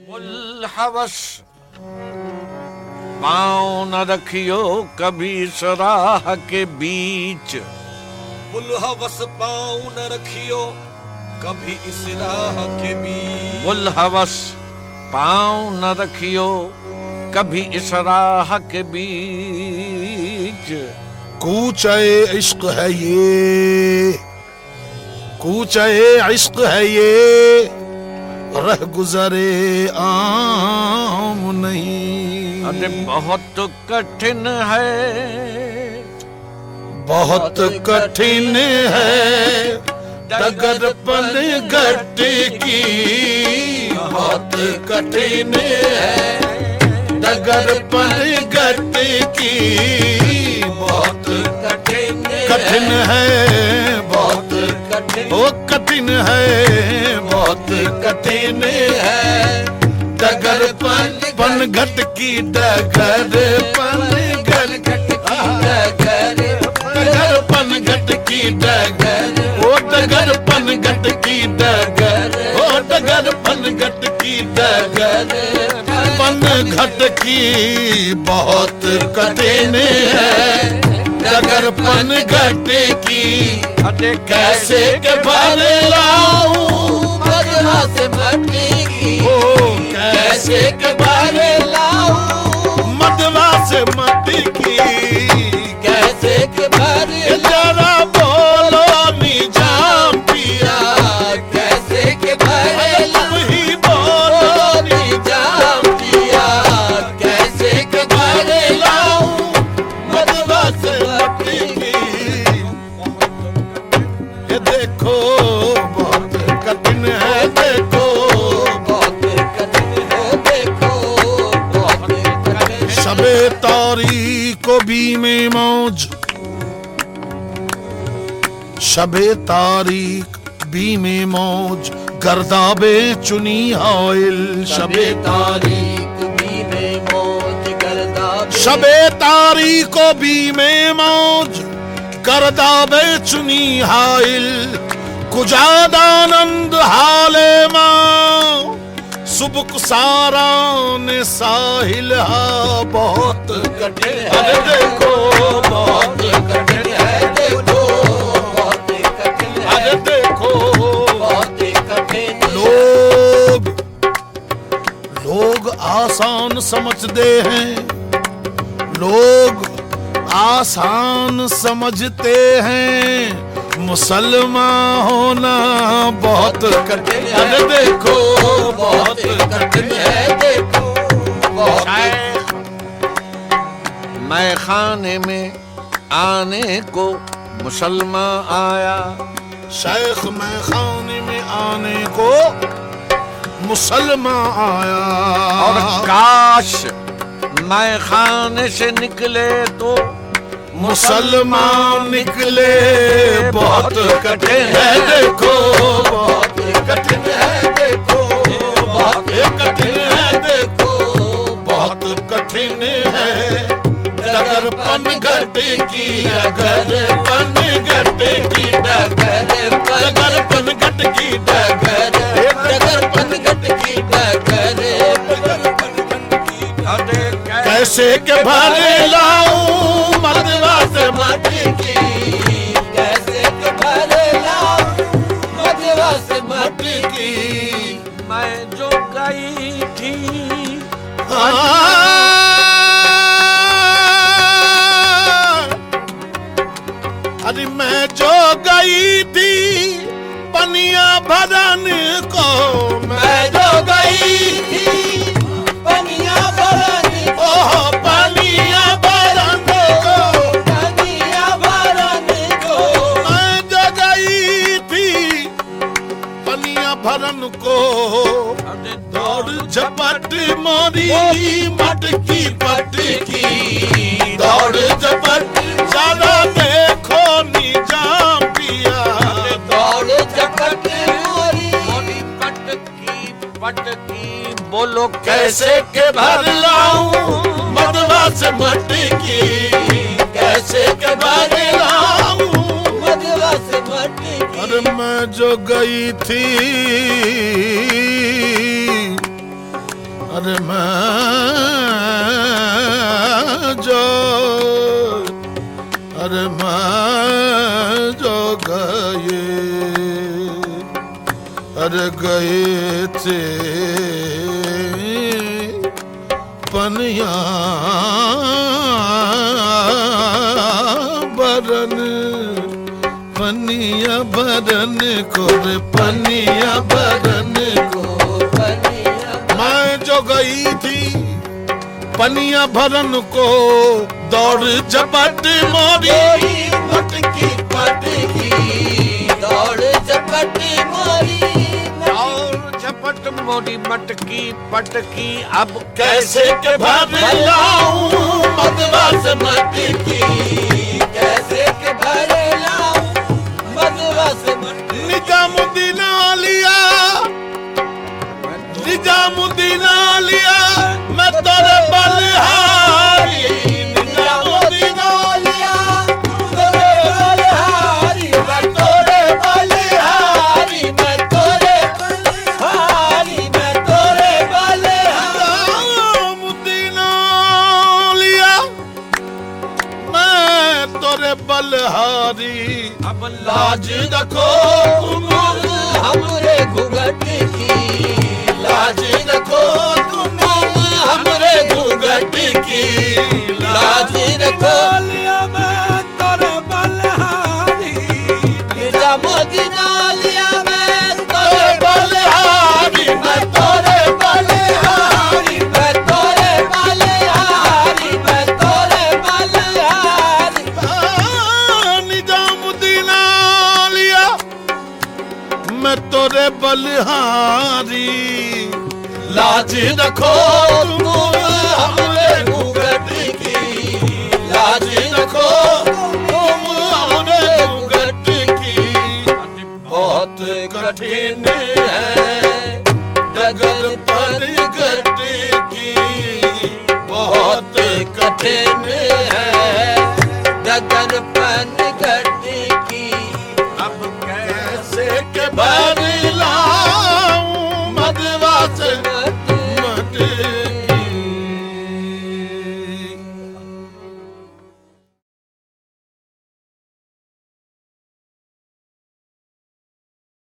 हवस पाँव न रखियो कभी इस राह के बीच। हवस पाँव न रखियो कभी इस राह के बीच। हवस पाँव न रखियो कभी इस राह के बीच। कूचे इश्क है ये, कूचे इश्क है ये, रह गुजरे आम नहीं। अरे बहुत कठिन है, बहुत कठिन है डगर पनघट की। बहुत कठिन है डगर पनघट की। बहुत कठिन है, बहुत कठिन है, बहुत कठिन है डगर पनघट की। डगर पनघट डगर पनघट की डगर, ओ डगर पनघट की डगर, ओ डगर पनघट की डगर पनघट की। बहुत कठिन है डगर पनघट की। कैसे के भर लाऊं मदवा से मट्टी की। ओ कैसे के भर लाऊं मदवा से मट्टी की। कैसे के भर जरा बोलो निजाम पिया। कैसे के भर तुम ही बोलो निजाम पिया। कैसे के भर लाऊं मदवा से मट्टी की। ये देखो बहुत कठिन है, देखो बहुत कठिन है, देखो बहुत कठिन। शबे तारीख को भी में मौज, शबे तारीख भी में मौज, गर्दाबे चुनी हाइल। शबे तारीख भी में मौज, गर्दाबे शबे तारीख को भी में मौज, गर्दाबे चुनी हाइल। कुजादानंद हाले माँ सुबक सारा ने साहिल। हा बहुत कठिन है, देखो बहुत कठिन है, देखो बहुत कठिन है, देखो बहुत कठिन। लोग आसान समझते हैं, लोग आसान समझते हैं। मुसलमान होना बहुत कठिन है, देखो बहुत कठिन है, देखो बहुत। मैं खाने में आने को मुसलमान आया। शेख मैं खाने में आने को मुसलमान आया। और काश मैं खाने से निकले तो मुसलमान निकले। बहुत कठिन है, देखो बहुत कठिन है, देखो बहुत कठिन है, देखो बहुत कठिन है डगर पनघट की। डगर पनघट की डगर, डगर पनघट की डगर, डगर पनघट की डगर। कैसे के भर लाऊं मदवा से मट्टी की। कैसे के भर लाऊं मदवा से मट्टी की। मैं जो गई थी अरे मैं जो गई थी पनिया भरन को। मैं जो गई थी पनिया भरन को। ओह पनिया भरन को, पनिया भरन को। मैं जो गई थी पनिया भरन को। दौड़ झपट मोरी मटकी पटकी। दौड़ झपट ज्यादा देखो निजाम पिया। दौड़ झपट मोरी पटकी बोलो कैसे के भर लाऊं मदवा से मट्टी की। कैसे के भर लाऊं मदवा से मट्टी की। अरे मैं जो गई थी अरे मैं जो गए थे पनिया बरन को रे पनिया बरन को मैं जो गई थी पनिया भरन को दौड़ झपट मोरी मटकी पटकी दौड़ झपट मोरी और झपट मोरी मटकी पटकी अब कैसे के भर लाऊं मदवा से मटकी कैसे के भर लाऊं मदवा से मटकी निजामुद्दीन आलिया मैं तेरे बलिहारी निजामुद्दीन आलिया तेरे बलिहारी मैं तेरे बलिहारी मैं तेरे बलिहारी मैं तेरे निजामुद्दीन आलिया मैं तेरे बलिहारी अब लाज रखो तुम हमरे घुघट की लाज रखो तुम हमरे घूंघट की लाज रखो लिया मैं तेरे बलिहारी निजामुद्दीन आलिया मैं तेरे बलिहारी मैं तेरे बलिहारी मैं तेरे बलिहारी मैं तेरे बलिहारी निजामुद्दीन आलिया मैं तोरे बलिहारी लाज रखो तुम हमरे घूंघट की लाज रखो तुम हमरे घूंघट की बहुत कठिन है डगर पर घट की बहुत कठिन है डगर पर